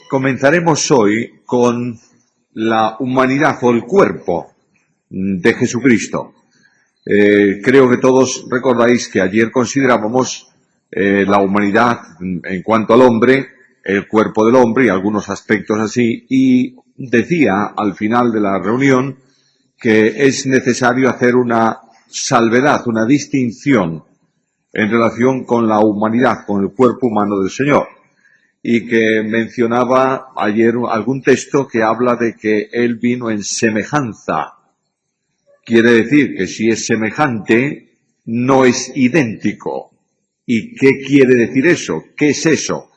Comenzaremos hoy con la humanidad o el cuerpo de Jesucristo. Creo que todos recordáis que ayer considerábamos la humanidad en cuanto al hombre, el cuerpo del hombre y algunos aspectos así, y decía al final de la reunión que es necesario hacer una salvedad, una distinción en relación con la humanidad, con el cuerpo humano del Señor. Y que mencionaba ayer algún texto que habla de que Él vino en semejanza. Quiere decir que si es semejante, no es idéntico. ¿Y qué quiere decir eso? ¿Qué es eso?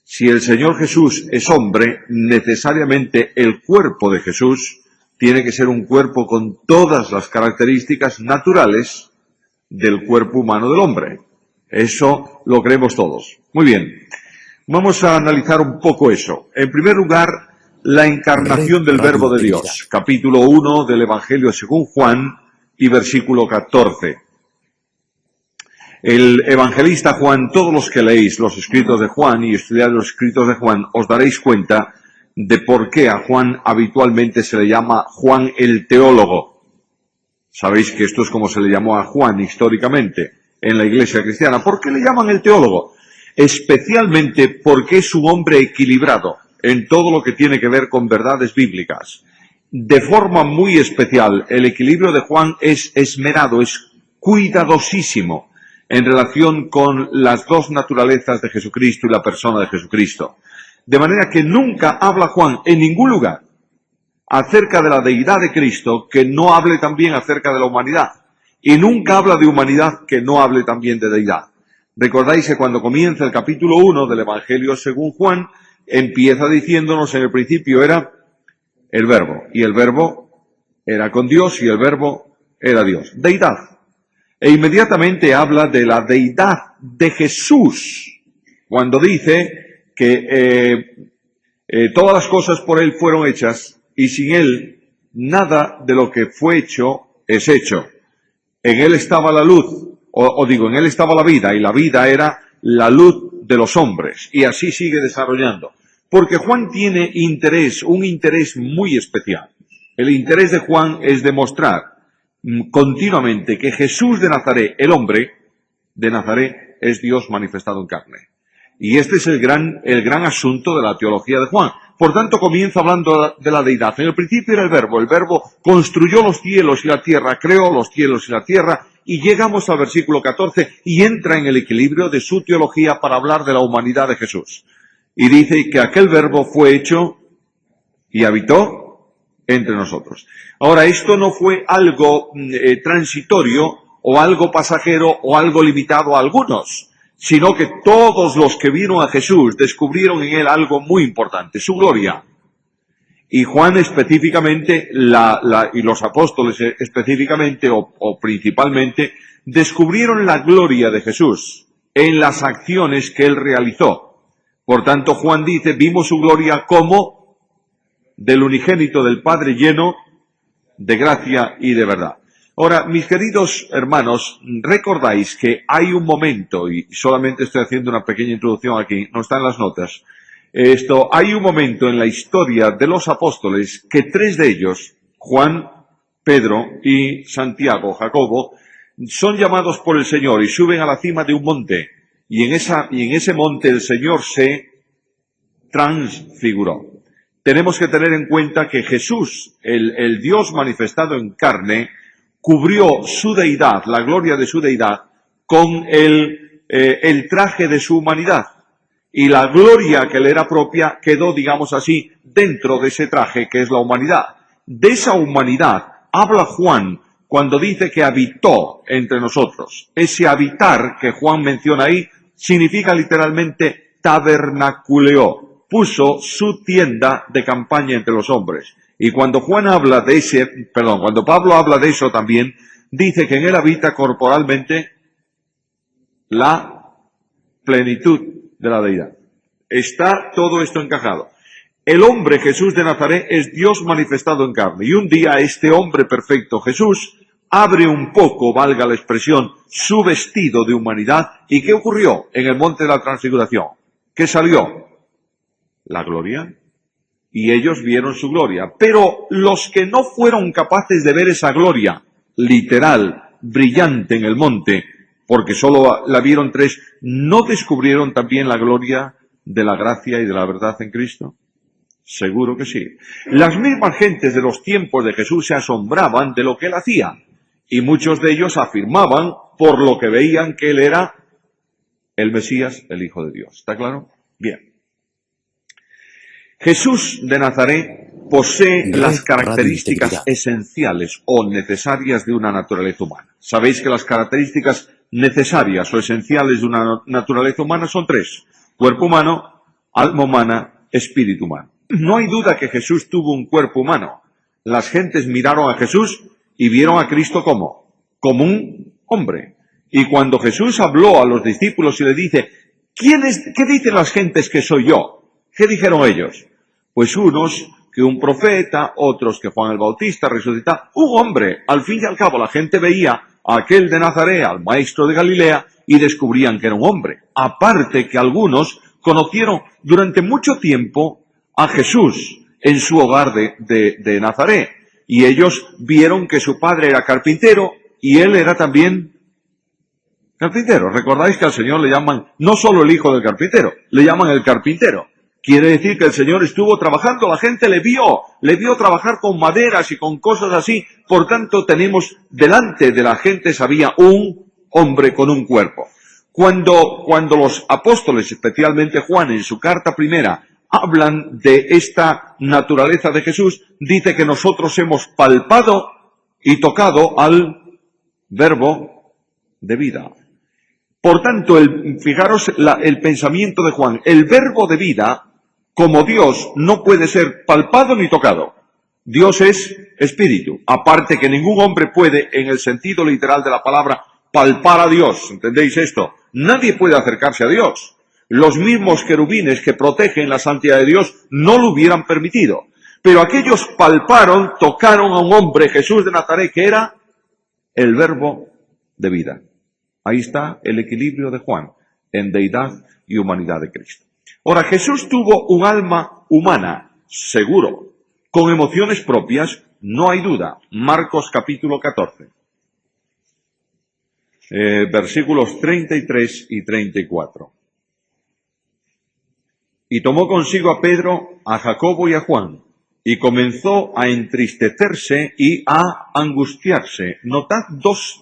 Si el Señor Jesús es hombre, necesariamente el cuerpo de Jesús tiene que ser un cuerpo con todas las características naturales del cuerpo humano del hombre. Eso lo creemos todos. Muy bien. Vamos a analizar un poco eso. En primer lugar, la encarnación del Verbo de Dios. Capítulo 1 del Evangelio según Juan y versículo 14. El evangelista Juan, todos los que leéis los escritos de Juan y estudiáis los escritos de Juan, os daréis cuenta de por qué a Juan habitualmente se le llama Juan el teólogo. Sabéis que esto es como se le llamó a Juan históricamente en la iglesia cristiana. ¿Por qué le llaman el teólogo? Especialmente porque es un hombre equilibrado en todo lo que tiene que ver con verdades bíblicas. De forma muy especial, el equilibrio de Juan es esmerado, es cuidadosísimo en relación con las dos naturalezas de Jesucristo y la persona de Jesucristo. De manera que nunca habla Juan en ningún lugar acerca de la deidad de Cristo que no hable también acerca de la humanidad. Y nunca habla de humanidad que no hable también de deidad. Recordáis que cuando comienza el capítulo 1 del Evangelio según Juan, empieza diciéndonos en el principio era el Verbo, y el Verbo era con Dios, y el Verbo era Dios. Deidad. E inmediatamente habla de la deidad de Jesús, cuando dice que todas las cosas por Él fueron hechas, y sin Él nada de lo que fue hecho es hecho. En Él estaba la luz, en Él estaba la vida, y la vida era la luz de los hombres, y así sigue desarrollando. Porque Juan tiene un interés muy especial. El interés de Juan es demostrar continuamente que Jesús de Nazaret, el hombre de Nazaret, es Dios manifestado en carne. Y este es el gran asunto de la teología de Juan. Por tanto, comienza hablando de la deidad. En el principio era el Verbo construyó los cielos y la tierra, creó los cielos y la tierra, y llegamos al versículo 14 y entra en el equilibrio de su teología para hablar de la humanidad de Jesús. Y dice que aquel Verbo fue hecho y habitó entre nosotros. Ahora, esto no fue algo transitorio o algo pasajero o algo limitado a algunos, sino que todos los que vieron a Jesús descubrieron en él algo muy importante, su gloria. Y Juan específicamente, y los apóstoles específicamente o principalmente, descubrieron la gloria de Jesús en las acciones que él realizó. Por tanto, Juan dice, vimos su gloria como del unigénito del Padre lleno de gracia y de verdad. Ahora, mis queridos hermanos, recordáis que hay un momento, y solamente estoy haciendo una pequeña introducción aquí, no está en las notas, hay un momento en la historia de los apóstoles que tres de ellos, Juan, Pedro y Santiago, Jacobo, son llamados por el Señor y suben a la cima de un monte. Y en ese monte el Señor se transfiguró. Tenemos que tener en cuenta que Jesús, el Dios manifestado en carne, cubrió su deidad, la gloria de su deidad, con el traje de su humanidad. Y la gloria que le era propia quedó, digamos así, dentro de ese traje que es la humanidad. De esa humanidad habla Juan cuando dice que habitó entre nosotros. Ese habitar que Juan menciona ahí significa literalmente tabernaculeó, puso su tienda de campaña entre los hombres. Y cuando Pablo habla de eso también, dice que en él habita corporalmente la plenitud de la deidad. Está todo esto encajado. El hombre Jesús de Nazaret es Dios manifestado en carne. Y un día este hombre perfecto Jesús abre un poco, valga la expresión, su vestido de humanidad. ¿Y qué ocurrió en el monte de la transfiguración? ¿Qué salió? la gloria, y ellos vieron su gloria. Pero los que no fueron capaces de ver esa gloria literal, brillante en el monte, porque solo la vieron 3, ¿no descubrieron también la gloria de la gracia y de la verdad en Cristo? Seguro que sí. Las mismas gentes de los tiempos de Jesús se asombraban de lo que él hacía, y muchos de ellos afirmaban, por lo que veían, que él era el Mesías, el Hijo de Dios. ¿Está claro? Bien. Jesús de Nazaret posee las características esenciales o necesarias de una naturaleza humana. Sabéis que las características necesarias o esenciales de una naturaleza humana son 3. Cuerpo humano, alma humana, espíritu humano. No hay duda que Jesús tuvo un cuerpo humano. Las gentes miraron a Jesús y vieron a Cristo como un hombre. Y cuando Jesús habló a los discípulos y le dice, ¿qué dicen las gentes que soy yo? ¿Qué dijeron ellos? Pues unos que un profeta, otros que Juan el Bautista resucitado, un hombre. Al fin y al cabo la gente veía a aquel de Nazaret, al maestro de Galilea, y descubrían que era un hombre. Aparte que algunos conocieron durante mucho tiempo a Jesús en su hogar de Nazaret. Y ellos vieron que su padre era carpintero y él era también carpintero. Recordáis que al Señor le llaman no solo el hijo del carpintero, le llaman el carpintero. Quiere decir que el Señor estuvo trabajando, la gente le vio trabajar con maderas y con cosas así. Por tanto, tenemos delante de la gente había un hombre con un cuerpo. Cuando los apóstoles, especialmente Juan, en su carta primera, hablan de esta naturaleza de Jesús, dice que nosotros hemos palpado y tocado al verbo de vida. Por tanto, fijaros el pensamiento de Juan, el verbo de vida, como Dios, no puede ser palpado ni tocado. Dios es espíritu. Aparte que ningún hombre puede, en el sentido literal de la palabra, palpar a Dios. ¿Entendéis esto? Nadie puede acercarse a Dios. Los mismos querubines que protegen la santidad de Dios no lo hubieran permitido. Pero aquellos palparon, tocaron a un hombre, Jesús de Nazaret, que era el verbo de vida. Ahí está el equilibrio de Juan en deidad y humanidad de Cristo. Ahora, Jesús tuvo un alma humana, seguro, con emociones propias, no hay duda. Marcos capítulo 14, versículos 33 y 34. Y tomó consigo a Pedro, a Jacobo y a Juan, y comenzó a entristecerse y a angustiarse. Notad dos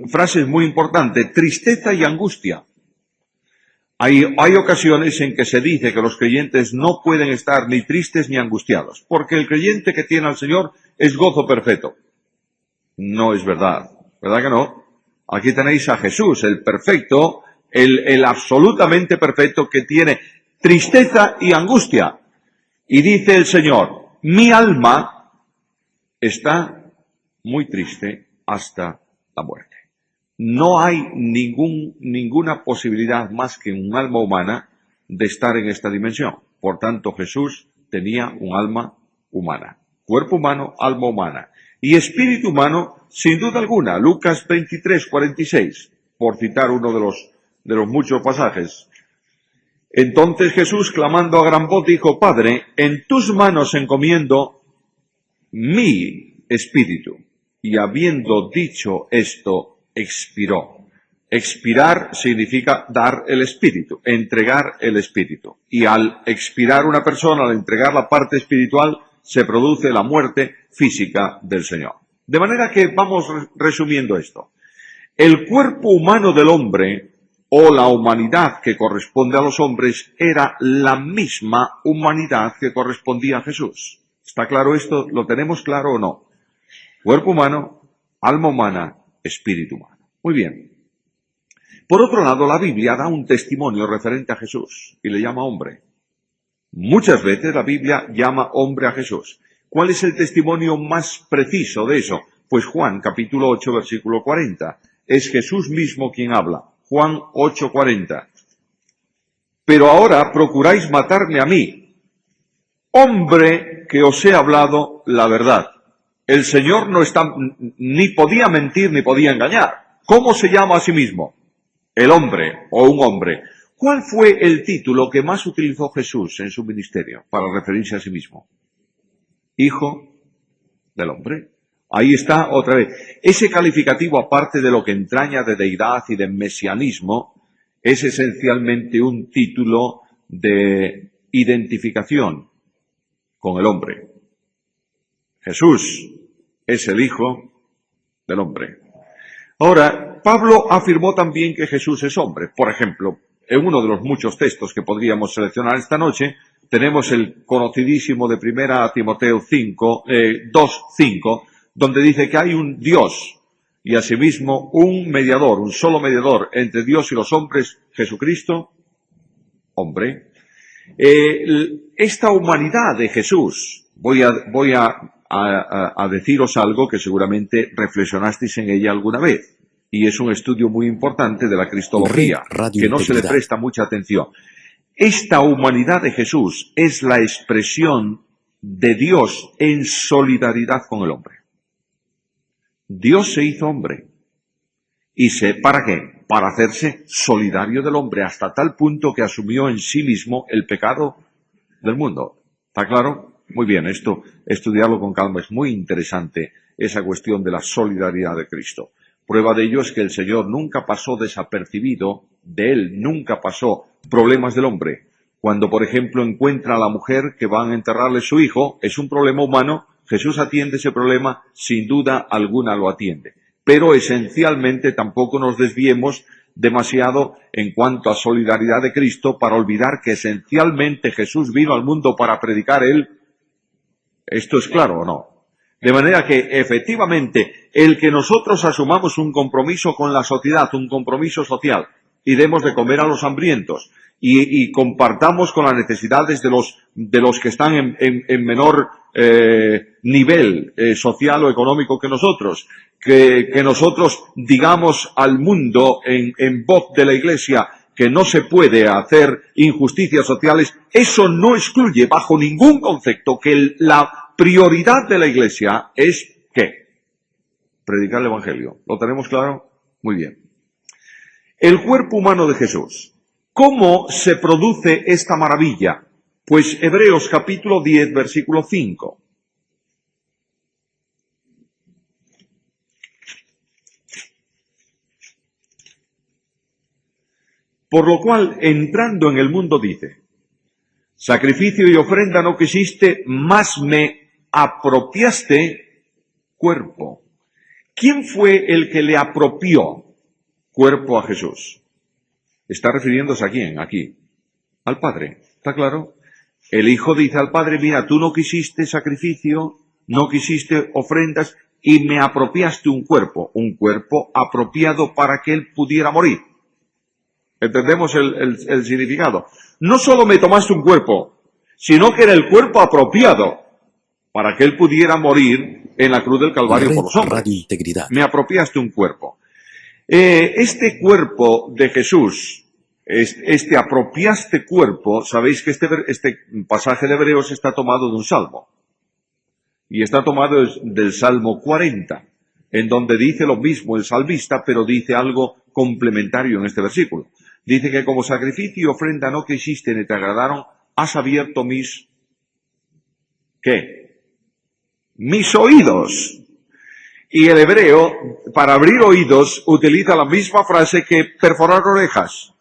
frases muy importantes, tristeza y angustia. Hay ocasiones en que se dice que los creyentes no pueden estar ni tristes ni angustiados, porque el creyente que tiene al Señor es gozo perfecto. No es verdad, ¿verdad que no? Aquí tenéis a Jesús, el perfecto, el absolutamente perfecto, que tiene tristeza y angustia. Y dice el Señor, mi alma está muy triste hasta la muerte. No hay ninguna posibilidad más que un alma humana de estar en esta dimensión. Por tanto, Jesús tenía un alma humana. Cuerpo humano, alma humana. Y espíritu humano, sin duda alguna. Lucas 23, 46, por citar uno de los muchos pasajes. Entonces Jesús, clamando a gran voz, dijo, Padre, en tus manos encomiendo mi espíritu. Y habiendo dicho esto, expiró. Expirar significa dar el espíritu, entregar el espíritu. Y al expirar una persona, al entregar la parte espiritual, se produce la muerte física del Señor. De manera que vamos resumiendo esto. El cuerpo humano del hombre, o la humanidad que corresponde a los hombres, era la misma humanidad que correspondía a Jesús. ¿Está claro esto? ¿Lo tenemos claro o no? Cuerpo humano, alma humana, espíritu humano. Muy bien. Por otro lado, la Biblia da un testimonio referente a Jesús y le llama hombre. Muchas veces la Biblia llama hombre a Jesús. ¿Cuál es el testimonio más preciso de eso? Pues Juan, capítulo 8, versículo 40. Es Jesús mismo quien habla. Juan 8, 40. Pero ahora procuráis matarme a mí, hombre que os he hablado la verdad. El Señor ni podía mentir ni podía engañar. ¿Cómo se llama a sí mismo? El hombre o un hombre. ¿Cuál fue el título que más utilizó Jesús en su ministerio para referirse a sí mismo? Hijo del hombre. Ahí está otra vez. Ese calificativo, aparte de lo que entraña de deidad y de mesianismo, es esencialmente un título de identificación con el hombre. Jesús es el Hijo del hombre. Ahora, Pablo afirmó también que Jesús es hombre. Por ejemplo, en uno de los muchos textos que podríamos seleccionar esta noche, tenemos el conocidísimo de 1 Timoteo 2:5, donde dice que hay un Dios y asimismo un mediador, un solo mediador entre Dios y los hombres, Jesucristo, hombre. Esta humanidad de Jesús, voy a deciros algo que seguramente reflexionasteis en ella alguna vez, y es un estudio muy importante de la cristología, que no se le presta mucha atención. Esta humanidad de Jesús es la expresión de Dios en solidaridad con el hombre. Dios se hizo hombre. ¿Y para qué? Para hacerse solidario del hombre, hasta tal punto que asumió en sí mismo el pecado del mundo. ¿Está claro? Muy bien, estudiarlo con calma es muy interesante, esa cuestión de la solidaridad de Cristo. Prueba de ello es que el Señor nunca pasó desapercibido, de Él nunca pasó problemas del hombre. Cuando, por ejemplo, encuentra a la mujer que van a enterrarle su hijo, es un problema humano, Jesús atiende ese problema, sin duda alguna lo atiende. Pero esencialmente tampoco nos desviemos demasiado en cuanto a solidaridad de Cristo para olvidar que esencialmente Jesús vino al mundo para predicar Él. ¿Esto es claro o no? De manera que, efectivamente, el que nosotros asumamos un compromiso con la sociedad, un compromiso social, y demos de comer a los hambrientos, y compartamos con las necesidades de los que están en menor nivel social o económico que nosotros, que nosotros digamos al mundo en voz de la Iglesia que no se puede hacer injusticias sociales, eso no excluye bajo ningún concepto que la prioridad de la Iglesia es ¿qué? Predicar el Evangelio. ¿Lo tenemos claro? Muy bien. El cuerpo humano de Jesús. ¿Cómo se produce esta maravilla? Pues Hebreos capítulo 10, versículo 5. Por lo cual, entrando en el mundo, dice, sacrificio y ofrenda no quisiste, mas me apropiaste cuerpo. ¿Quién fue el que le apropió cuerpo a Jesús? ¿Está refiriéndose a quién? Aquí. Al Padre. ¿Está claro? El Hijo dice al Padre, mira, tú no quisiste sacrificio, no quisiste ofrendas y me apropiaste un cuerpo apropiado para que Él pudiera morir. ¿Entendemos el significado? No solo me tomaste un cuerpo, sino que era el cuerpo apropiado para que Él pudiera morir en la cruz del Calvario por los hombres. Me apropiaste un cuerpo. Este cuerpo de Jesús, este apropiaste cuerpo, sabéis que este pasaje de Hebreos está tomado de un salmo. Y está tomado del Salmo 40, en donde dice lo mismo el salmista, pero dice algo complementario en este versículo. Dice que como sacrificio y ofrenda no quisiste ni te agradaron, has abierto ¿qué? Mis oídos. Y el hebreo, para abrir oídos, utiliza la misma frase que perforar orejas.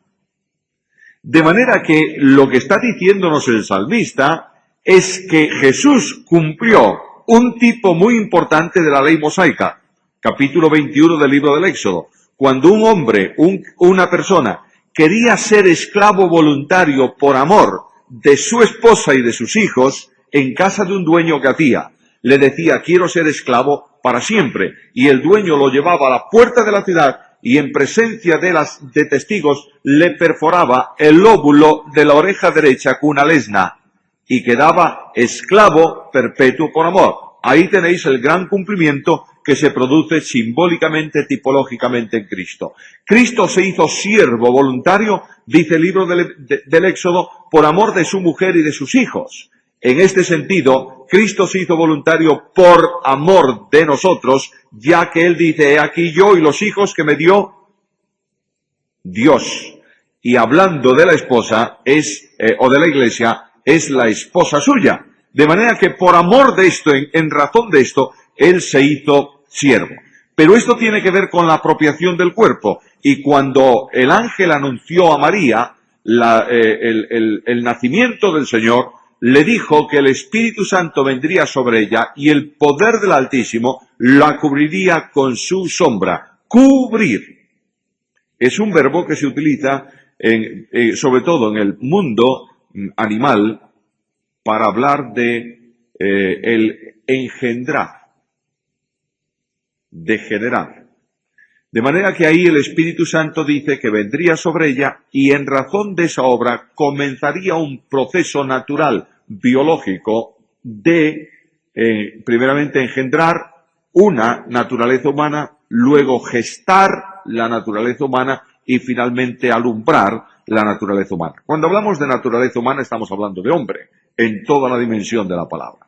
De manera que lo que está diciéndonos el salmista es que Jesús cumplió un tipo muy importante de la ley mosaica. Capítulo 21 del libro del Éxodo. Cuando un hombre, una persona, quería ser esclavo voluntario por amor de su esposa y de sus hijos, en casa de un dueño que hacía, le decía, quiero ser esclavo para siempre. Y el dueño lo llevaba a la puerta de la ciudad y en presencia de testigos le perforaba el lóbulo de la oreja derecha con una lesna y quedaba esclavo perpetuo por amor. Ahí tenéis el gran cumplimiento que se produce simbólicamente, tipológicamente en Cristo. Cristo se hizo siervo voluntario, dice el libro del Éxodo, por amor de su mujer y de sus hijos. En este sentido, Cristo se hizo voluntario por amor de nosotros, ya que Él dice, he aquí yo y los hijos que me dio Dios. y hablando de la esposa o de la iglesia, es la esposa suya. De manera que por amor de esto, en razón de esto, él se hizo siervo. Pero esto tiene que ver con la apropiación del cuerpo. Y cuando el ángel anunció a María el nacimiento del Señor, le dijo que el Espíritu Santo vendría sobre ella y el poder del Altísimo la cubriría con su sombra. Cubrir. Es un verbo que se utiliza sobre todo en el mundo animal para hablar de el engendrar, de generar. De manera que ahí el Espíritu Santo dice que vendría sobre ella y en razón de esa obra comenzaría un proceso natural, biológico, de primeramente engendrar una naturaleza humana, luego gestar la naturaleza humana y finalmente alumbrar la naturaleza humana. Cuando hablamos de naturaleza humana estamos hablando de hombre, en toda la dimensión de la palabra.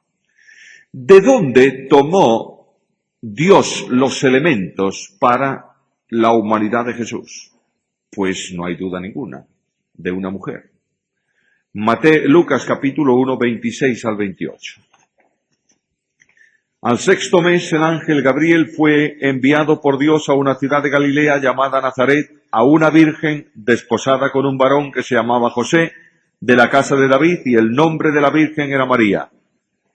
¿De dónde tomó Dios los elementos para la humanidad de Jesús? Pues no hay duda ninguna, de una mujer. Lucas capítulo 1, 26 al 28. Al sexto mes el ángel Gabriel fue enviado por Dios a una ciudad de Galilea llamada Nazaret, a una virgen desposada con un varón que se llamaba José, de la casa de David, y el nombre de la virgen era María.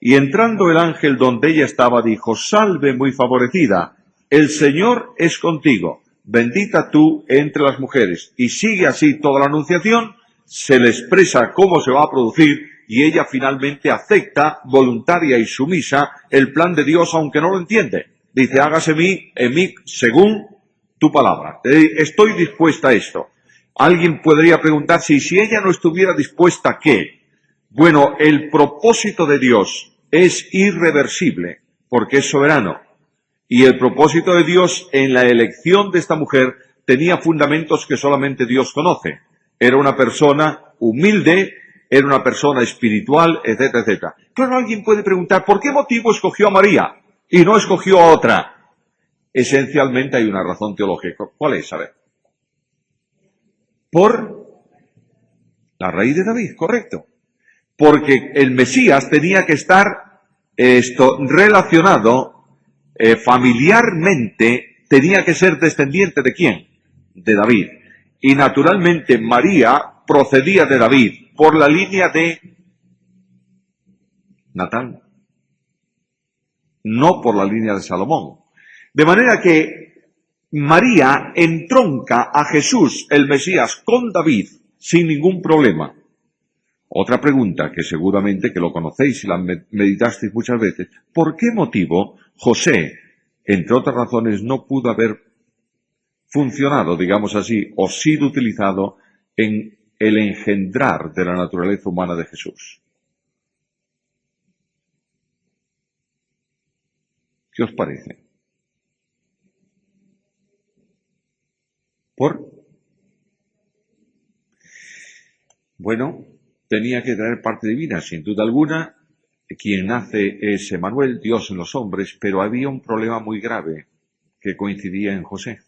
Y entrando el ángel donde ella estaba, dijo: Salve muy favorecida, el Señor es contigo, bendita tú entre las mujeres. Y sigue así toda la anunciación, se le expresa cómo se va a producir, y ella finalmente acepta, voluntaria y sumisa, el plan de Dios, aunque no lo entiende. Dice: hágase en mí según tu palabra. Estoy dispuesta a esto. Alguien podría preguntarse, ¿y si ella no estuviera dispuesta, qué? Bueno, el propósito de Dios es irreversible, porque es soberano. Y el propósito de Dios en la elección de esta mujer tenía fundamentos que solamente Dios conoce. Era una persona humilde, era una persona espiritual, etcétera, etcétera. Claro, alguien puede preguntar, ¿por qué motivo escogió a María y no escogió a otra? Esencialmente hay una razón teológica. ¿Cuál es? A ver. Por la raíz de David, correcto. Porque el Mesías tenía que estar relacionado familiarmente, tenía que ser descendiente ¿de quién? De David. Y naturalmente María procedía de David por la línea de Natán, no por la línea de Salomón. De manera que María entronca a Jesús, el Mesías, con David sin ningún problema. Otra pregunta que seguramente que lo conocéis y la meditasteis muchas veces: ¿por qué motivo José, entre otras razones, no pudo haber funcionado, digamos así, o sido utilizado en el engendrar de la naturaleza humana de Jesús? ¿Qué os parece? Bueno, tenía que traer parte divina, sin duda alguna. Quien nace es Emmanuel, Dios en los hombres, pero había un problema muy grave que coincidía en José.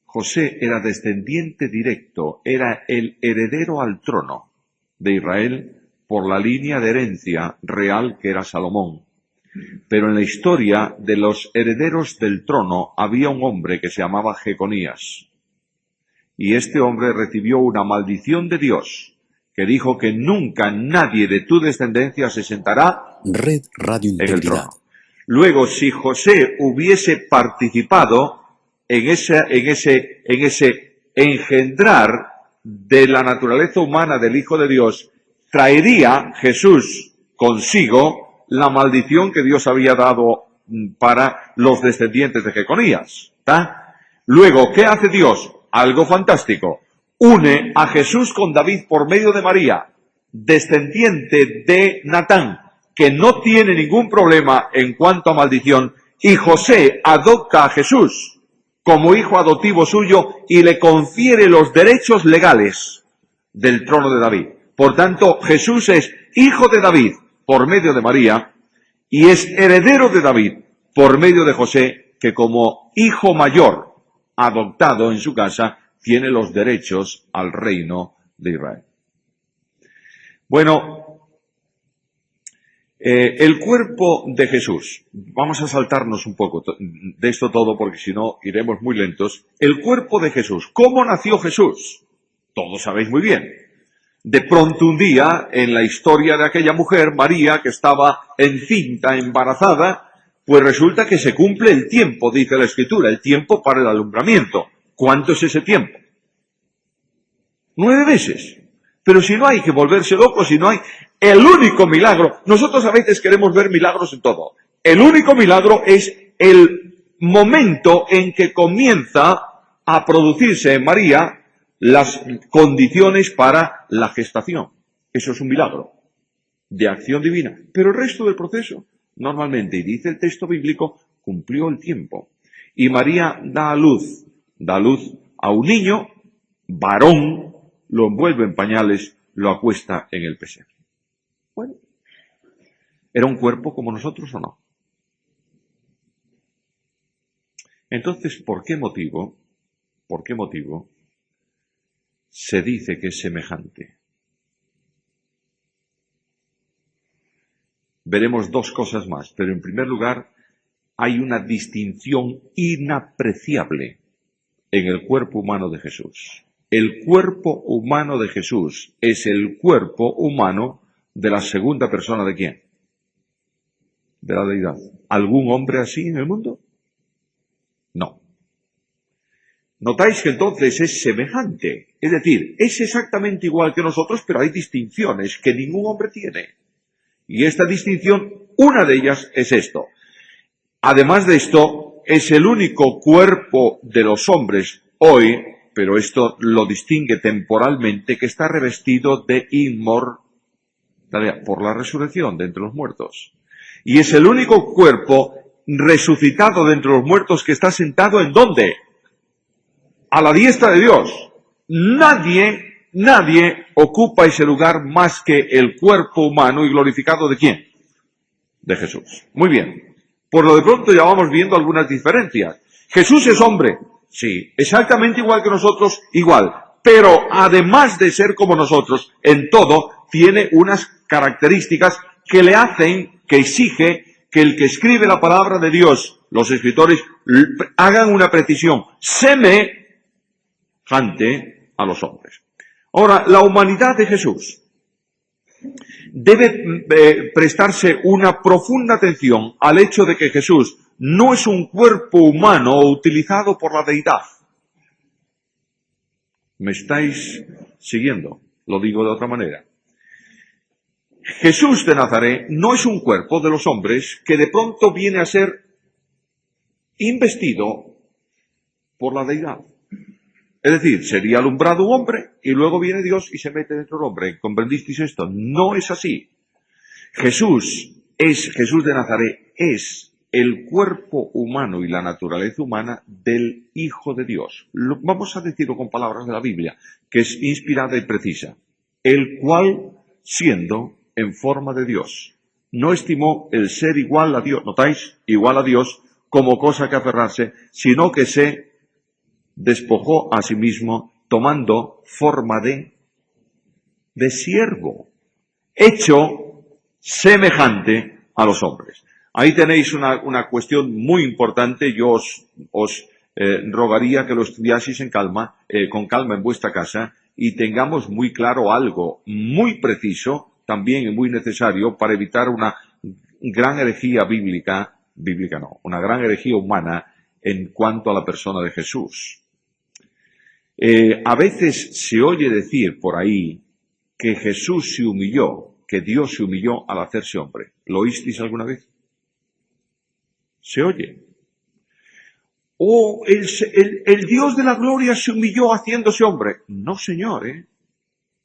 José era descendiente directo, era el heredero al trono de Israel por la línea de herencia real que era Salomón. Pero en la historia de los herederos del trono había un hombre que se llamaba Jeconías. Y este hombre recibió una maldición de Dios, que dijo que nunca nadie de tu descendencia se sentará Red Radio en el Integridad. trono. Luego, si José hubiese participado en ese engendrar de la naturaleza humana del Hijo de Dios, traería Jesús consigo la maldición que Dios había dado para los descendientes de Jeconías. ¿Tá? Luego, ¿qué hace Dios? Algo fantástico. Une a Jesús con David por medio de María, descendiente de Natán, que no tiene ningún problema en cuanto a maldición, y José adopta a Jesús como hijo adoptivo suyo y le confiere los derechos legales del trono de David. Por tanto, Jesús es hijo de David por medio de María y es heredero de David por medio de José, que como hijo mayor adoptado en su casa tiene los derechos al reino de Israel. Bueno, el cuerpo de Jesús. Vamos a saltarnos un poco de esto todo porque si no iremos muy lentos. El cuerpo de Jesús. ¿Cómo nació Jesús? Todos sabéis muy bien. De pronto un día, en la historia de aquella mujer, María, que estaba encinta, embarazada, pues resulta que se cumple el tiempo, dice la Escritura, el tiempo para el alumbramiento. ¿Cuánto es ese tiempo? 9 meses. Pero si no hay que volverse loco, si no hay el único milagro. Nosotros a veces queremos ver milagros en todo. El único milagro es el momento en que comienza a producirse en María las condiciones para la gestación. Eso es un milagro de acción divina. Pero el resto del proceso, normalmente, y dice el texto bíblico, cumplió el tiempo. Y María da a luz a un niño, varón, lo envuelve en pañales, lo acuesta en el pesebre. Bueno, ¿era un cuerpo como nosotros o no? Entonces, ¿por qué motivo se dice que es semejante? Veremos 2 cosas más, pero en primer lugar, hay una distinción inapreciable en el cuerpo humano de Jesús. El cuerpo humano de Jesús es el cuerpo humano de la segunda persona ¿de quién? De la deidad. ¿Algún hombre así en el mundo? No. Notáis que entonces es semejante, es decir, es exactamente igual que nosotros, pero hay distinciones que ningún hombre tiene. Y esta distinción, una de ellas es esto. Además de esto, es el único cuerpo de los hombres hoy, pero esto lo distingue temporalmente, que está revestido de inmortalidad por la resurrección de entre los muertos. Y es el único cuerpo resucitado de entre los muertos que está sentado ¿en dónde? A la diestra de Dios. Nadie ocupa ese lugar más que el cuerpo humano y glorificado ¿de quién? De Jesús. Muy bien. Por lo de pronto ya vamos viendo algunas diferencias. Jesús es hombre. Sí, exactamente igual que nosotros, igual. Pero además de ser como nosotros, en todo, tiene unas características que le hacen, que exige que el que escribe la palabra de Dios, los escritores, hagan una precisión semejante a los hombres. Ahora, la humanidad de Jesús debe prestarse una profunda atención al hecho de que Jesús no es un cuerpo humano utilizado por la deidad. ¿Me estáis siguiendo? Lo digo de otra manera. Jesús de Nazaret no es un cuerpo de los hombres que de pronto viene a ser investido por la deidad. Es decir, sería alumbrado un hombre y luego viene Dios y se mete dentro del hombre. ¿Comprendisteis esto? No es así. Jesús de Nazaret es el cuerpo humano y la naturaleza humana del Hijo de Dios. Vamos a decirlo con palabras de la Biblia, que es inspirada y precisa. El cual, siendo en forma de Dios, no estimó el ser igual a Dios, ¿notáis? Igual a Dios como cosa que aferrarse, sino que se despojó a sí mismo tomando forma de siervo, hecho semejante a los hombres. Ahí tenéis una cuestión muy importante. Yo os rogaría que lo estudiaseis con calma en vuestra casa y tengamos muy claro algo muy preciso, también y muy necesario para evitar una gran herejía una gran herejía humana en cuanto a la persona de Jesús. A veces se oye decir por ahí que Jesús se humilló, que Dios se humilló al hacerse hombre. ¿Lo oísteis alguna vez? Se oye. El Dios de la gloria se humilló haciéndose hombre. No, señor,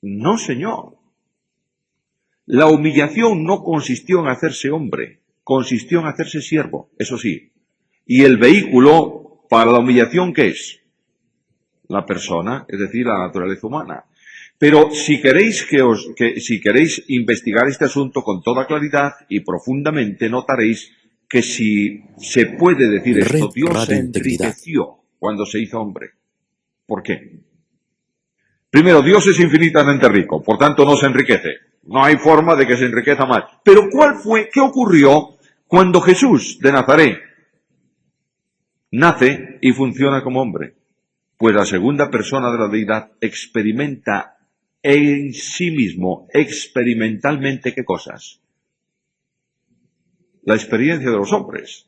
No, señor. La humillación no consistió en hacerse hombre, consistió en hacerse siervo, eso sí. Y el vehículo para la humillación, ¿qué es? La persona, es decir, la naturaleza humana. Pero si queréis si queréis investigar este asunto con toda claridad y profundamente, notaréis que si se puede decir esto, Dios se enriqueció cuando se hizo hombre. ¿Por qué? Primero, Dios es infinitamente rico, por tanto no se enriquece. No hay forma de que se enriquezca más. Pero ¿qué ocurrió cuando Jesús de Nazaret nace y funciona como hombre? Pues la segunda persona de la deidad experimenta en sí mismo, experimentalmente, ¿qué cosas? La experiencia de los hombres.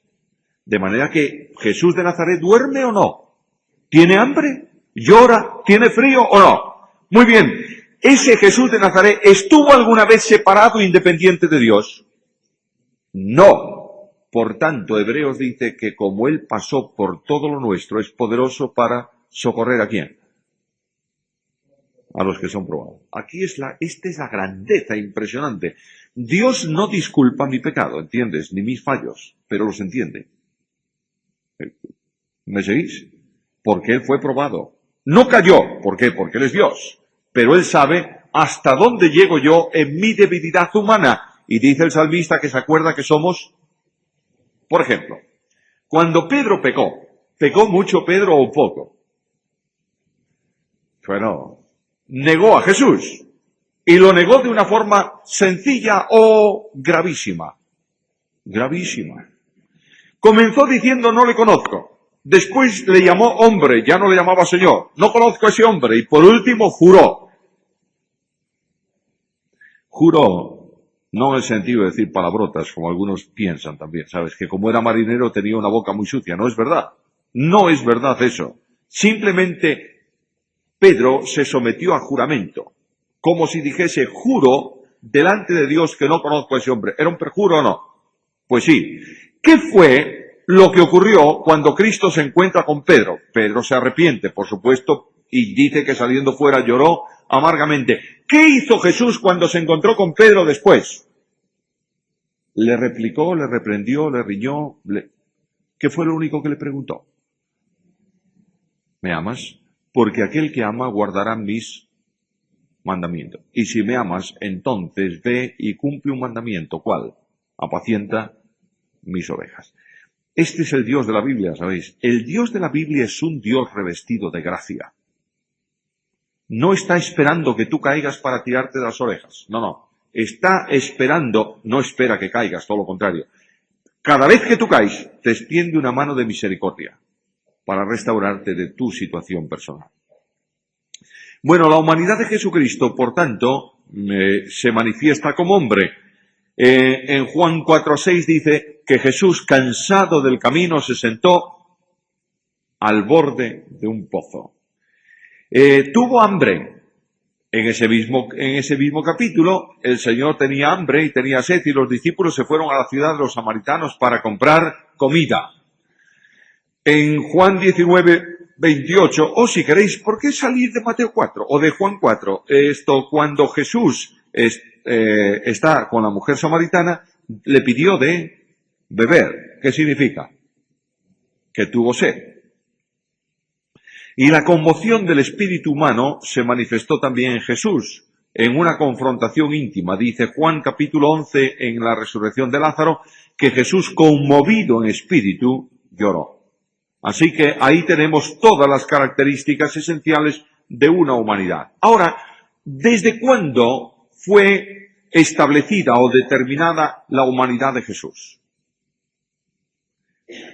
De manera que Jesús de Nazaret duerme o no. ¿Tiene hambre? ¿Llora? ¿Tiene frío o no? Muy bien. ¿Ese Jesús de Nazaret estuvo alguna vez separado e independiente de Dios? No. Por tanto, Hebreos dice que como Él pasó por todo lo nuestro, es poderoso para socorrer ¿a quién? A los que son probados. Esta es la grandeza impresionante. Dios no disculpa mi pecado, ¿entiendes? Ni mis fallos, pero los entiende. ¿Me seguís? Porque Él fue probado. No cayó. ¿Por qué? Porque Él es Dios. Pero Él sabe hasta dónde llego yo en mi debilidad humana. Y dice el salmista que se acuerda que somos, por ejemplo, cuando Pedro ¿pecó mucho Pedro o poco? Bueno, negó a Jesús. Y lo negó de una forma sencilla o gravísima. Gravísima. Comenzó diciendo no le conozco. Después le llamó hombre, ya no le llamaba Señor. No conozco a ese hombre. Y por último juró. Juró, no en el sentido de decir palabrotas, como algunos piensan también, ¿sabes? Que como era marinero tenía una boca muy sucia. No es verdad. No es verdad eso. Simplemente Pedro se sometió a juramento. Como si dijese, juro delante de Dios que no conozco a ese hombre. ¿Era un perjuro o no? Pues sí. ¿Qué fue lo que ocurrió cuando Cristo se encuentra con Pedro? Pedro se arrepiente, por supuesto, y dice que saliendo fuera lloró amargamente. ¿Qué hizo Jesús cuando se encontró con Pedro después? Le replicó, le reprendió, le riñó. ¿Qué fue lo único que le preguntó? ¿Me amas? Porque aquel que ama guardará mis mandamientos. Y si me amas, entonces ve y cumple un mandamiento. ¿Cuál? Apacienta mis ovejas. Este es el Dios de la Biblia, ¿sabéis? El Dios de la Biblia es un Dios revestido de gracia. No está esperando que tú caigas para tirarte de las orejas. No. Está esperando, no espera que caigas, todo lo contrario. Cada vez que tú caes, te extiende una mano de misericordia para restaurarte de tu situación personal. Bueno, la humanidad de Jesucristo, por tanto, se manifiesta como hombre. En Juan 4:6 dice que Jesús, cansado del camino, se sentó al borde de un pozo. Tuvo hambre. En ese mismo capítulo, el Señor tenía hambre y tenía sed y los discípulos se fueron a la ciudad de los samaritanos para comprar comida. En Juan 19:28, o si queréis, ¿por qué salir de Mateo 4 o de Juan 4? Cuando Jesús está con la mujer samaritana, le pidió de beber. ¿Qué significa? Que tuvo sed. Y la conmoción del espíritu humano se manifestó también en Jesús, en una confrontación íntima. Dice Juan capítulo 11, en la resurrección de Lázaro, que Jesús, conmovido en espíritu, lloró. Así que ahí tenemos todas las características esenciales de una humanidad. Ahora, ¿desde cuándo fue establecida o determinada la humanidad de Jesús?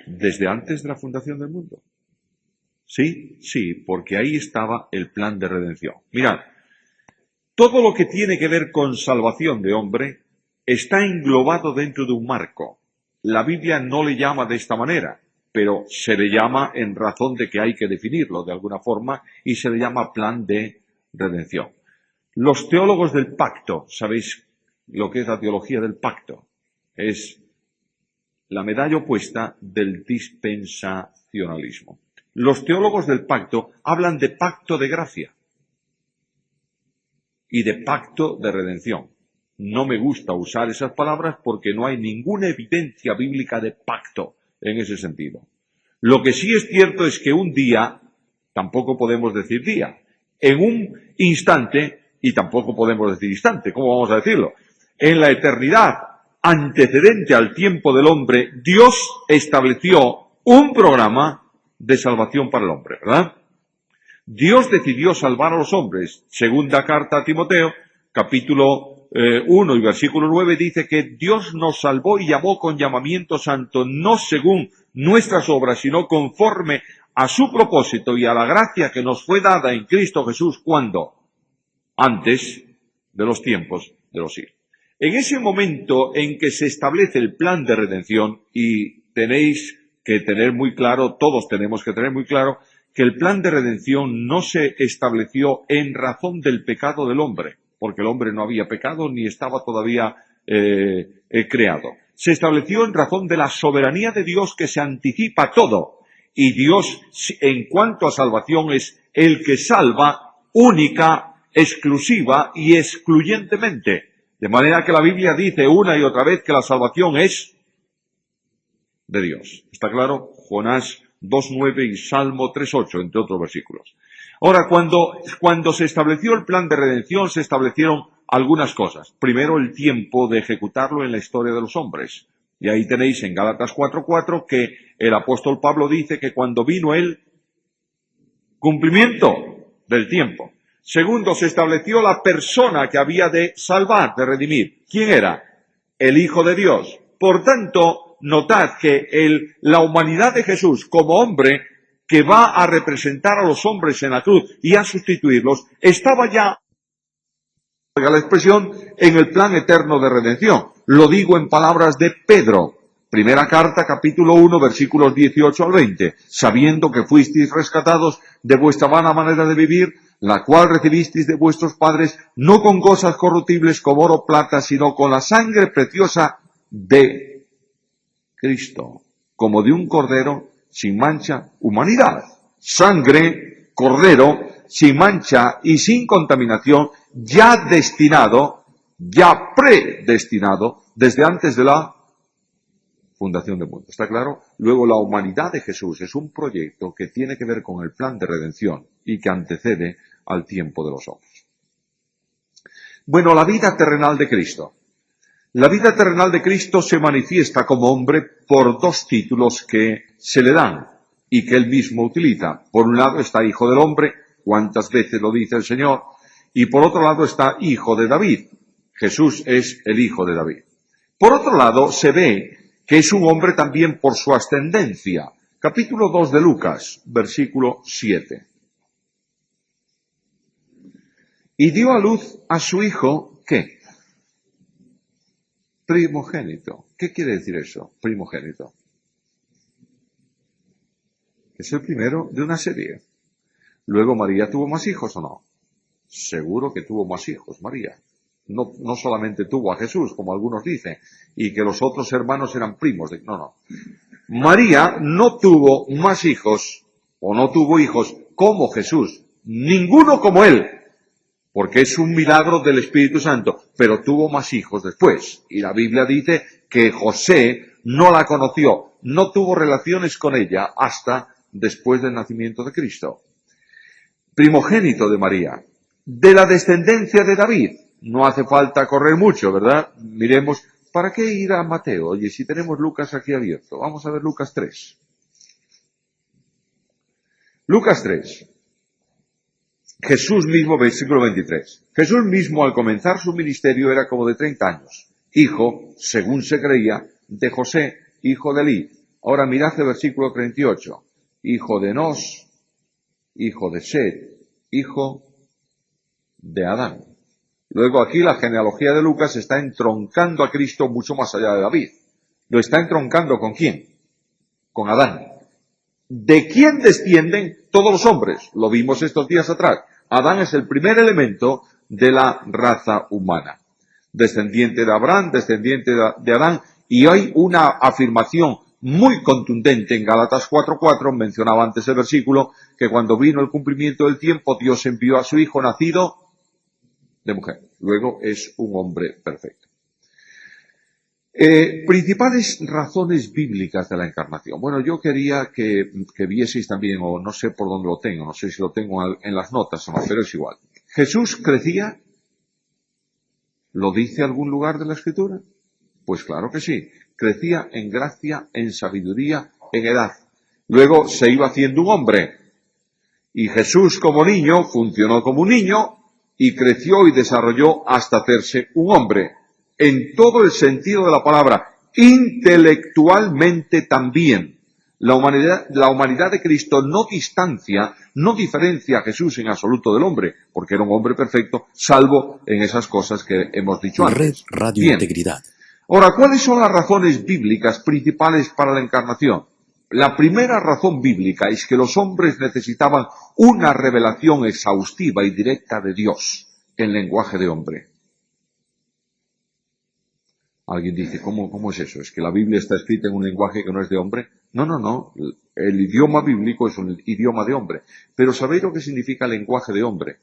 Desde antes de la fundación del mundo. Sí, porque ahí estaba el plan de redención. Mirad, todo lo que tiene que ver con salvación de hombre está englobado dentro de un marco. La Biblia no le llama de esta manera, pero se le llama en razón de que hay que definirlo de alguna forma y se le llama plan de redención. Los teólogos del pacto, ¿sabéis lo que es la teología del pacto? Es la medalla opuesta del dispensacionalismo. Los teólogos del pacto hablan de pacto de gracia y de pacto de redención. No me gusta usar esas palabras porque no hay ninguna evidencia bíblica de pacto en ese sentido. Lo que sí es cierto es que un día, tampoco podemos decir día, en un instante, y tampoco podemos decir instante, ¿cómo vamos a decirlo? En la eternidad antecedente al tiempo del hombre, Dios estableció un programa de salvación para el hombre, ¿verdad? Dios decidió salvar a los hombres. Segunda carta a Timoteo, capítulo 1 y versículo 9, dice que Dios nos salvó y llamó con llamamiento santo, no según nuestras obras, sino conforme a su propósito y a la gracia que nos fue dada en Cristo Jesús. ¿Cuándo? Antes de los tiempos de los siglos. En ese momento en que se establece el plan de redención, y tenéis que tener muy claro, todos tenemos que tener muy claro, que el plan de redención no se estableció en razón del pecado del hombre, porque el hombre no había pecado ni estaba todavía creado. Se estableció en razón de la soberanía de Dios que se anticipa a todo. Y Dios, en cuanto a salvación, es el que salva única, exclusiva y excluyentemente. De manera que la Biblia dice una y otra vez que la salvación es de Dios. ¿Está claro? Jonás 2.9 y Salmo 3.8, entre otros versículos. Ahora, cuando se estableció el plan de redención, se establecieron algunas cosas. Primero, el tiempo de ejecutarlo en la historia de los hombres. Y ahí tenéis en Gálatas 4.4 que el apóstol Pablo dice que cuando vino el cumplimiento del tiempo. Segundo, se estableció la persona que había de salvar, de redimir. ¿Quién era? El Hijo de Dios. Por tanto, notad que la humanidad de Jesús como hombre que va a representar a los hombres en la cruz y a sustituirlos, estaba ya, la expresión, en el plan eterno de redención. Lo digo en palabras de Pedro. Primera carta, capítulo 1, versículos 18 al 20. Sabiendo que fuisteis rescatados de vuestra vana manera de vivir, la cual recibisteis de vuestros padres, no con cosas corruptibles como oro o plata, sino con la sangre preciosa de Cristo, como de un cordero sin mancha, humanidad. Sangre, cordero, sin mancha y sin contaminación, ya destinado, ya predestinado, desde antes de la fundación del mundo. ¿Está claro? Luego, la humanidad de Jesús es un proyecto que tiene que ver con el plan de redención y que antecede al tiempo de los hombres. Bueno, la vida terrenal de Cristo. La vida terrenal de Cristo se manifiesta como hombre por dos títulos que se le dan y que él mismo utiliza. Por un lado está Hijo del Hombre, cuántas veces lo dice el Señor, y por otro lado está Hijo de David. Jesús es el Hijo de David. Por otro lado, se ve que es un hombre también por su ascendencia. Capítulo 2 de Lucas, versículo 7. Y dio a luz a su hijo, ¿qué? Primogénito. ¿Qué quiere decir eso? Primogénito. Es el primero de una serie. Luego, ¿María tuvo más hijos o no? Seguro que tuvo más hijos, María. No solamente tuvo a Jesús, como algunos dicen, y que los otros hermanos eran primos. No. María no tuvo más hijos, o no tuvo hijos como Jesús. Ninguno como él, porque es un milagro del Espíritu Santo, pero tuvo más hijos después. Y la Biblia dice que José no la conoció, no tuvo relaciones con ella hasta después del nacimiento de Cristo. Primogénito de María, de la descendencia de David. No hace falta correr mucho, ¿verdad? Miremos, ¿para qué ir a Mateo? Oye, si tenemos Lucas aquí abierto. Vamos a ver Lucas 3. Lucas 3. Jesús mismo, versículo 23. Jesús mismo al comenzar su ministerio era como de 30 años. Hijo, según se creía, de José, hijo de Elí. Ahora mirad el versículo 38. Hijo de Enos, hijo de Set, hijo de Adán. Luego aquí la genealogía de Lucas está entroncando a Cristo mucho más allá de David. ¿Lo está entroncando con quién? Con Adán. ¿De quién descienden todos los hombres? Lo vimos estos días atrás. Adán es el primer elemento de la raza humana. Descendiente de Abraham, descendiente de Adán. Y hay una afirmación muy contundente en Gálatas 4.4, mencionaba antes el versículo, que cuando vino el cumplimiento del tiempo, Dios envió a su hijo nacido de mujer. Luego es un hombre perfecto. Principales razones bíblicas de la encarnación. Bueno, yo quería que vieseis también, o no sé por dónde lo tengo, no sé si lo tengo en las notas o no, pero es igual. Jesús crecía, ¿lo dice algún lugar de la Escritura? Pues claro que sí. Crecía en gracia, en sabiduría, en edad. Luego se iba haciendo un hombre. Y Jesús como niño funcionó como un niño y creció y desarrolló hasta hacerse un hombre. En todo el sentido de la palabra, intelectualmente también. La humanidad de Cristo no diferencia a Jesús en absoluto del hombre, porque era un hombre perfecto, salvo en esas cosas que hemos dicho Red antes. Radio Bien. Integridad. Ahora, ¿cuáles son las razones bíblicas principales para la encarnación? La primera razón bíblica es que los hombres necesitaban una revelación exhaustiva y directa de Dios en lenguaje de hombre. Alguien dice, ¿cómo es eso? ¿Es que la Biblia está escrita en un lenguaje que no es de hombre? No. El idioma bíblico es un idioma de hombre. Pero ¿sabéis lo que significa lenguaje de hombre?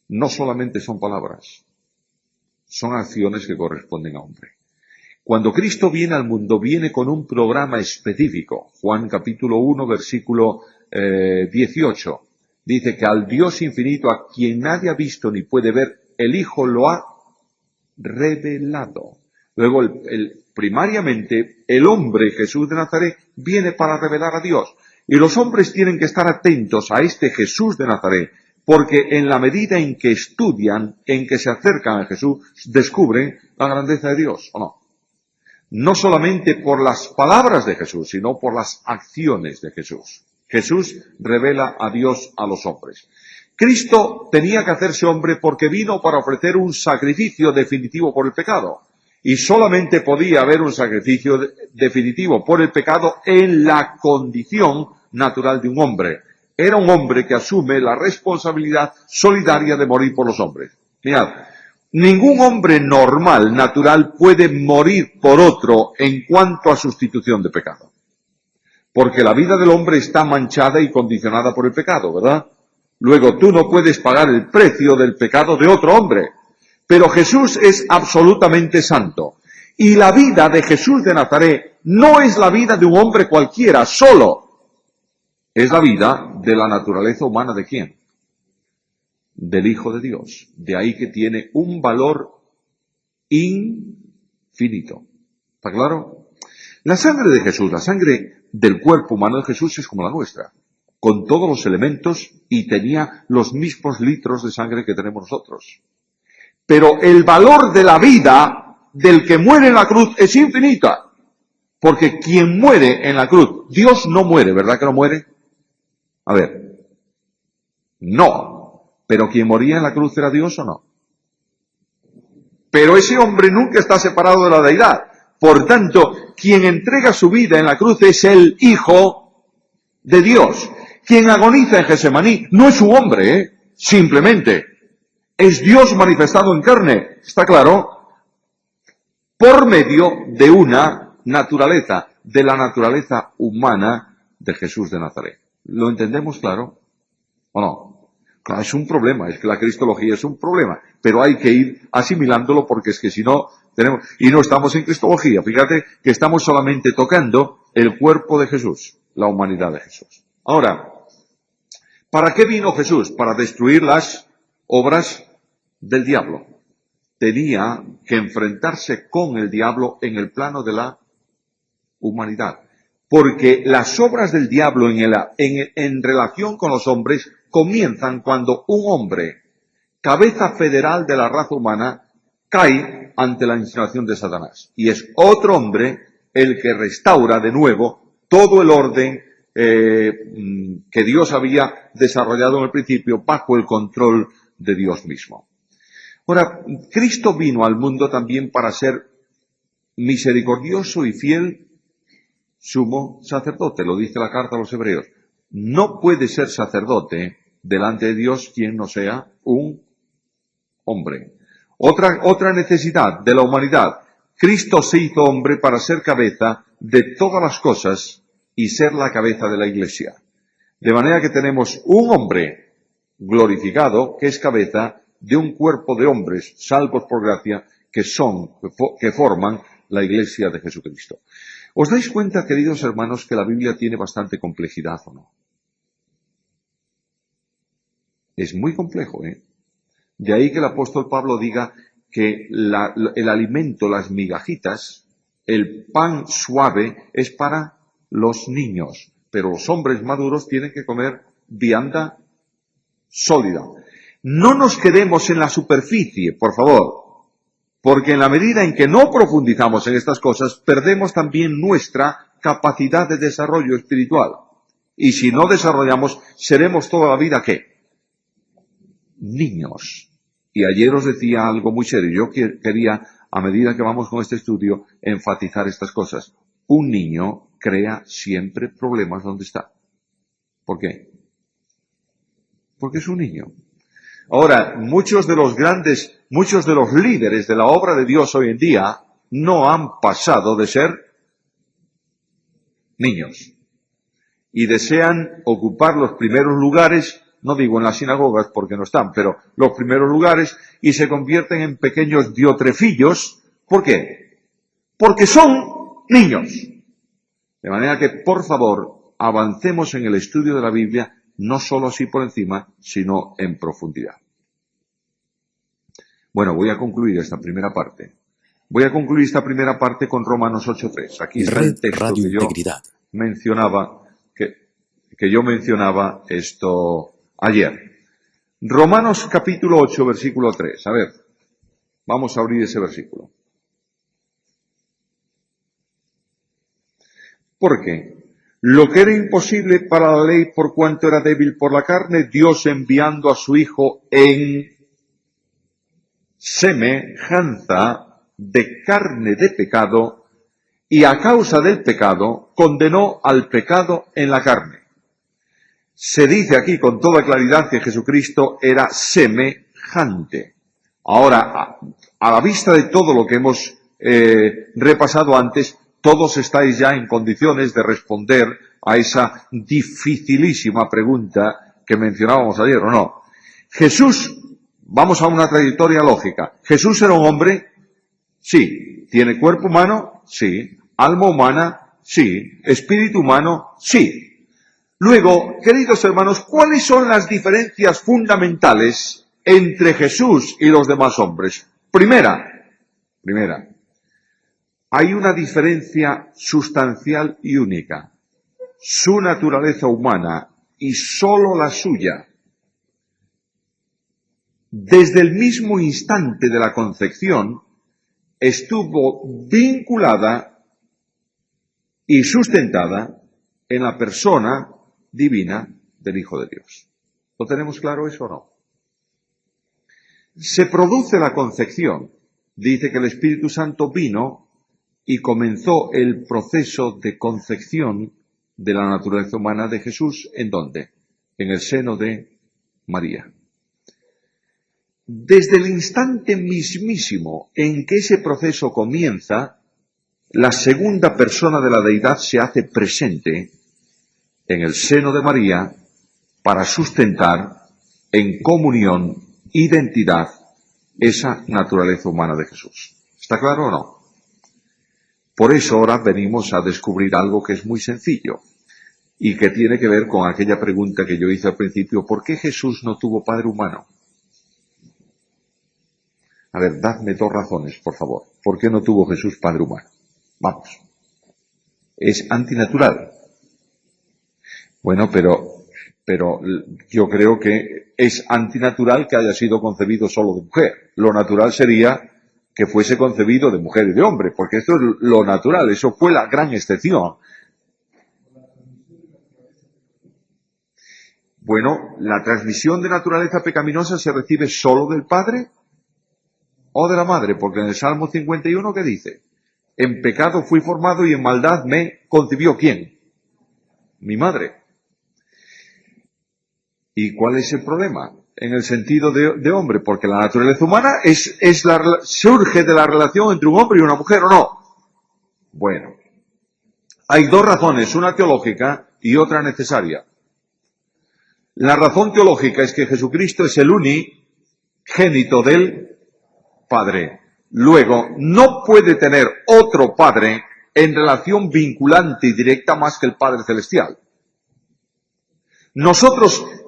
No solamente son palabras, son acciones que corresponden a hombre. Cuando Cristo viene al mundo, viene con un programa específico. Juan capítulo 1, versículo 18. Dice que al Dios infinito, a quien nadie ha visto ni puede ver, el Hijo lo ha revelado. Luego, primariamente, el hombre Jesús de Nazaret viene para revelar a Dios. Y los hombres tienen que estar atentos a este Jesús de Nazaret, porque en la medida en que estudian, en que se acercan a Jesús, descubren la grandeza de Dios, ¿o no? No solamente por las palabras de Jesús, sino por las acciones de Jesús. Jesús revela a Dios a los hombres. Cristo tenía que hacerse hombre porque vino para ofrecer un sacrificio definitivo por el pecado. Y solamente podía haber un sacrificio definitivo por el pecado en la condición natural de un hombre. Era un hombre que asume la responsabilidad solidaria de morir por los hombres. Mirad, ningún hombre normal, natural, puede morir por otro en cuanto a sustitución de pecado. Porque la vida del hombre está manchada y condicionada por el pecado, ¿verdad? Luego tú no puedes pagar el precio del pecado de otro hombre. Pero Jesús es absolutamente santo. Y la vida de Jesús de Nazaret no es la vida de un hombre cualquiera, solo. Es la vida de la naturaleza humana ¿de quién? Del Hijo de Dios. De ahí que tiene un valor infinito. ¿Está claro? La sangre de Jesús, la sangre del cuerpo humano de Jesús es como la nuestra, con todos los elementos y tenía los mismos litros de sangre que tenemos nosotros. Pero el valor de la vida del que muere en la cruz es infinita. Porque quien muere en la cruz, Dios no muere, ¿verdad que no muere? A ver, no. Pero quien moría en la cruz era Dios o no. Pero ese hombre nunca está separado de la deidad. Por tanto, quien entrega su vida en la cruz es el Hijo de Dios. Quien agoniza en Getsemaní no es un hombre, simplemente. Es Dios manifestado en carne, ¿está claro? Por medio de una naturaleza, de la naturaleza humana de Jesús de Nazaret. ¿Lo entendemos claro? ¿O no? Claro, es un problema, es que la cristología es un problema, pero hay que ir asimilándolo porque es que si no tenemos, y no estamos en cristología, fíjate que estamos solamente tocando el cuerpo de Jesús, la humanidad de Jesús. Ahora, ¿para qué vino Jesús? Para destruir las obras del diablo. Tenía que enfrentarse con el diablo en el plano de la humanidad. Porque las obras del diablo en relación con los hombres comienzan cuando un hombre, cabeza federal de la raza humana, cae ante la insinuación de Satanás. Y es otro hombre el que restaura de nuevo todo el orden que Dios había desarrollado en el principio bajo el control de Dios mismo. Ahora, Cristo vino al mundo también para ser misericordioso y fiel sumo sacerdote, lo dice la carta a los Hebreos. No puede ser sacerdote delante de Dios quien no sea un hombre. Otra necesidad de la humanidad. Cristo se hizo hombre para ser cabeza de todas las cosas y ser la cabeza de la Iglesia. De manera que tenemos un hombre glorificado que es cabeza de un cuerpo de hombres salvos por gracia que forman la Iglesia de Jesucristo. ¿Os dais cuenta, queridos hermanos, que la Biblia tiene bastante complejidad o no? Es muy complejo, ¿eh? De ahí que el apóstol Pablo diga que el alimento, las migajitas, el pan suave es para los niños, pero los hombres maduros tienen que comer vianda sólida. No nos quedemos en la superficie, por favor, porque en la medida en que no profundizamos en estas cosas, perdemos también nuestra capacidad de desarrollo espiritual. Y si no desarrollamos, seremos toda la vida, ¿qué? Niños. Y ayer os decía algo muy serio. Yo quería, a medida que vamos con este estudio, enfatizar estas cosas. Un niño crea siempre problemas donde está. ¿Por qué? Porque es un niño. Ahora, muchos de los líderes de la obra de Dios hoy en día no han pasado de ser niños. Y desean ocupar los primeros lugares, no digo en las sinagogas porque no están, pero los primeros lugares, y se convierten en pequeños diotrefillos. ¿Por qué? Porque son niños. De manera que, por favor, avancemos en el estudio de la Biblia, no solo así por encima, sino en profundidad. Bueno, voy a concluir esta primera parte. Voy a concluir esta primera parte con Romanos 8:3. Aquí está el texto que yo mencionaba, que yo mencionaba esto ayer. Romanos capítulo 8, versículo 3. A ver, vamos a abrir ese versículo. Porque lo que era imposible para la ley por cuanto era débil por la carne, Dios enviando a su Hijo en semejanza de carne de pecado, y a causa del pecado condenó al pecado en la carne. Se dice aquí con toda claridad que Jesucristo era semejante. Ahora, a la vista de todo lo que hemos repasado antes, todos estáis ya en condiciones de responder a esa dificilísima pregunta que mencionábamos ayer, ¿o no? Jesús, vamos a una trayectoria lógica. ¿Jesús era un hombre? Sí. ¿Tiene cuerpo humano? Sí. ¿Alma humana? Sí. ¿Espíritu humano? Sí. Luego, queridos hermanos, ¿cuáles son las diferencias fundamentales entre Jesús y los demás hombres? Primera, hay una diferencia sustancial y única. Su naturaleza humana, y sólo la suya, desde el mismo instante de la concepción, estuvo vinculada y sustentada en la persona divina del Hijo de Dios. ¿Lo tenemos claro eso o no? Se produce la concepción. Dice que el Espíritu Santo vino y comenzó el proceso de concepción de la naturaleza humana de Jesús. ¿En dónde? En el seno de María. Desde el instante mismísimo en que ese proceso comienza, la segunda persona de la deidad se hace presente en el seno de María para sustentar en comunión, identidad, esa naturaleza humana de Jesús. ¿Está claro o no? Por eso ahora venimos a descubrir algo que es muy sencillo y que tiene que ver con aquella pregunta que yo hice al principio: ¿por qué Jesús no tuvo padre humano? A ver, dadme dos razones, por favor. ¿Por qué no tuvo Jesús padre humano? Vamos. Es antinatural. Bueno, pero yo creo que es antinatural que haya sido concebido solo de mujer. Lo natural sería que fuese concebido de mujer y de hombre, porque esto es lo natural, eso fue la gran excepción. Bueno, la transmisión de naturaleza pecaminosa se recibe solo del padre o de la madre, porque en el Salmo 51, ¿qué dice? En pecado fui formado y en maldad me concibió, ¿quién? Mi madre. ¿Y cuál es el problema? En el sentido de hombre, porque la naturaleza humana surge de la relación entre un hombre y una mujer, ¿o no? Bueno, hay dos razones, una teológica y otra necesaria. La razón teológica es que Jesucristo es el unigénito del Padre. Luego, no puede tener otro Padre en relación vinculante y directa más que el Padre Celestial.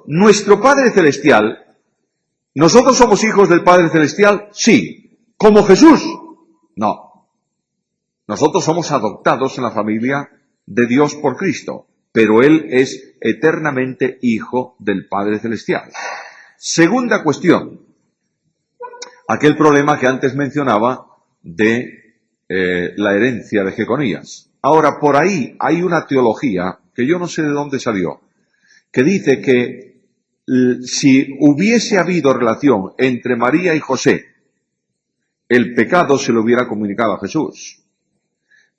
Nuestro Padre Celestial, ¿nosotros somos hijos del Padre Celestial? Sí. ¿Como Jesús? No. Nosotros somos adoptados en la familia de Dios por Cristo, pero Él es eternamente hijo del Padre Celestial. Segunda cuestión, aquel problema que antes mencionaba de la herencia de Jeconías. Ahora, por ahí hay una teología que yo no sé de dónde salió, que dice que si hubiese habido relación entre María y José, el pecado se lo hubiera comunicado a Jesús.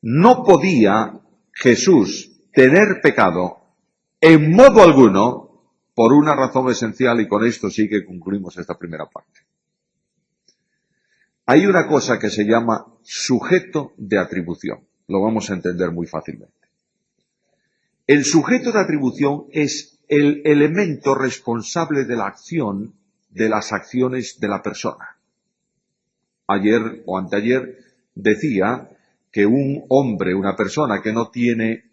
No podía Jesús tener pecado en modo alguno por una razón esencial, y con esto sí que concluimos esta primera parte. Hay una cosa que se llama sujeto de atribución. Lo vamos a entender muy fácilmente. El sujeto de atribución es el elemento responsable de la acción, de las acciones de la persona. Ayer o anteayer decía que un hombre, una persona que no tiene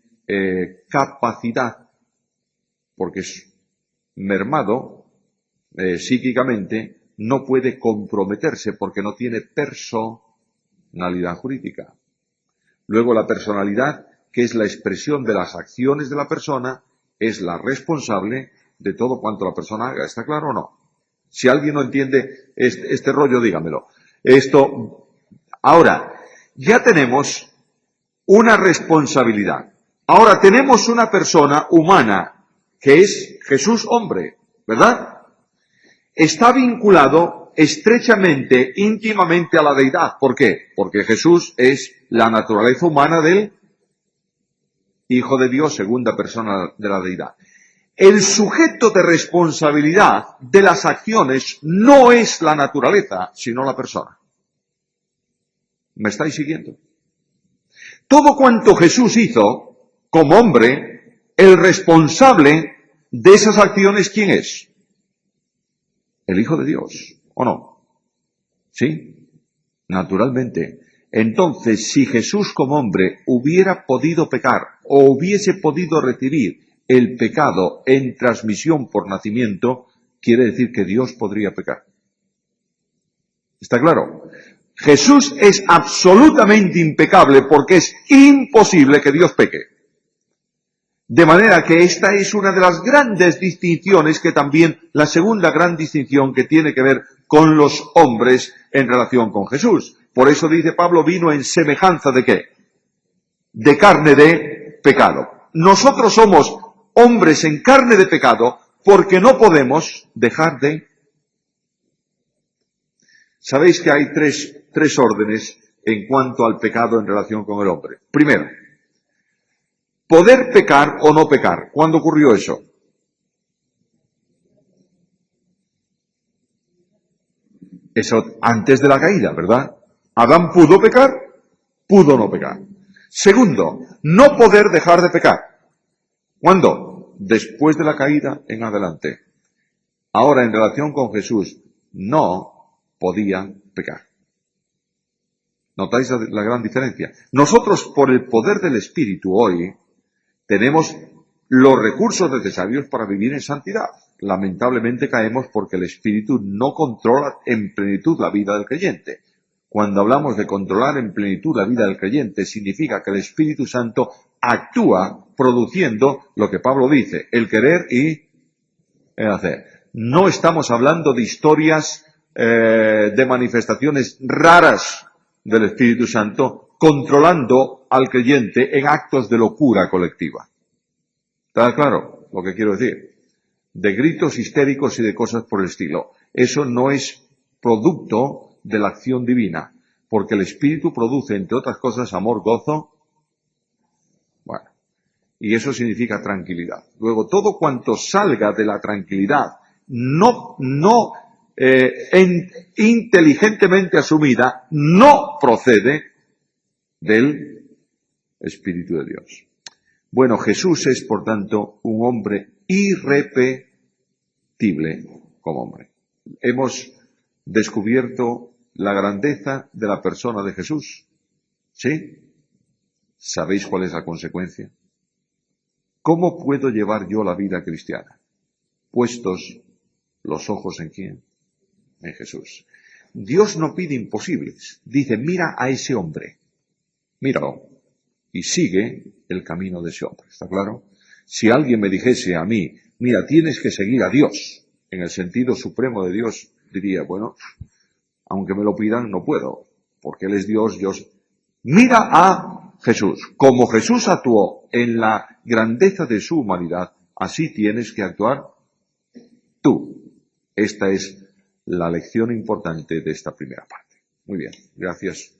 capacidad, porque es mermado psíquicamente, no puede comprometerse porque no tiene personalidad jurídica. Luego la personalidad, que es la expresión de las acciones de la persona, es la responsable de todo cuanto la persona haga. ¿Está claro o no? Si alguien no entiende este rollo, dígamelo. Ahora, ya tenemos una responsabilidad. Ahora tenemos una persona humana, que es Jesús hombre, ¿verdad? Está vinculado estrechamente, íntimamente a la deidad. ¿Por qué? Porque Jesús es la naturaleza humana del Hijo de Dios, segunda persona de la deidad. El sujeto de responsabilidad de las acciones no es la naturaleza, sino la persona. ¿Me estáis siguiendo? Todo cuanto Jesús hizo, como hombre, el responsable de esas acciones, ¿quién es? El Hijo de Dios, ¿o no? ¿Sí? Naturalmente. Entonces, si Jesús como hombre hubiera podido pecar o hubiese podido recibir el pecado en transmisión por nacimiento, quiere decir que Dios podría pecar. ¿Está claro? Jesús es absolutamente impecable porque es imposible que Dios peque. De manera que esta es una de las grandes distinciones, que también la segunda gran distinción que tiene que ver con los hombres en relación con Jesús. Por eso dice Pablo, vino en semejanza ¿de qué? De carne de pecado. Nosotros somos hombres en carne de pecado porque no podemos dejar de... Sabéis que hay tres órdenes en cuanto al pecado en relación con el hombre. Primero, poder pecar o no pecar. ¿Cuándo ocurrió eso? Eso antes de la caída, ¿verdad? Adán pudo pecar, pudo no pecar. Segundo, no poder dejar de pecar. ¿Cuándo? Después de la caída en adelante. Ahora, en relación con Jesús, no podía pecar. ¿Notáis la gran diferencia? Nosotros, por el poder del Espíritu hoy, tenemos los recursos necesarios para vivir en santidad. Lamentablemente caemos porque el Espíritu no controla en plenitud la vida del creyente. Cuando hablamos de controlar en plenitud la vida del creyente, significa que el Espíritu Santo actúa produciendo lo que Pablo dice, el querer y el hacer. No estamos hablando de historias, de manifestaciones raras del Espíritu Santo controlando al creyente en actos de locura colectiva. ¿Está claro lo que quiero decir? De gritos histéricos y de cosas por el estilo. Eso no es producto de la acción divina, porque el Espíritu produce, entre otras cosas, amor, gozo. Bueno, y eso significa tranquilidad. Luego, todo cuanto salga de la tranquilidad, inteligentemente asumida, no procede del Espíritu de Dios. Bueno, Jesús es, por tanto, un hombre irrepetible como hombre. Hemos descubierto la grandeza de la persona de Jesús. ¿Sí? ¿Sabéis cuál es la consecuencia? ¿Cómo puedo llevar yo la vida cristiana? Puestos los ojos ¿en quién? En Jesús. Dios no pide imposibles. Dice, mira a ese hombre. Míralo. Y sigue el camino de ese hombre. ¿Está claro? Si alguien me dijese a mí, mira, tienes que seguir a Dios, en el sentido supremo de Dios, diría, bueno, aunque me lo pidan, no puedo, porque Él es Dios, Dios. Mira a Jesús. Como Jesús actuó en la grandeza de su humanidad, así tienes que actuar tú. Esta es la lección importante de esta primera parte. Muy bien, gracias.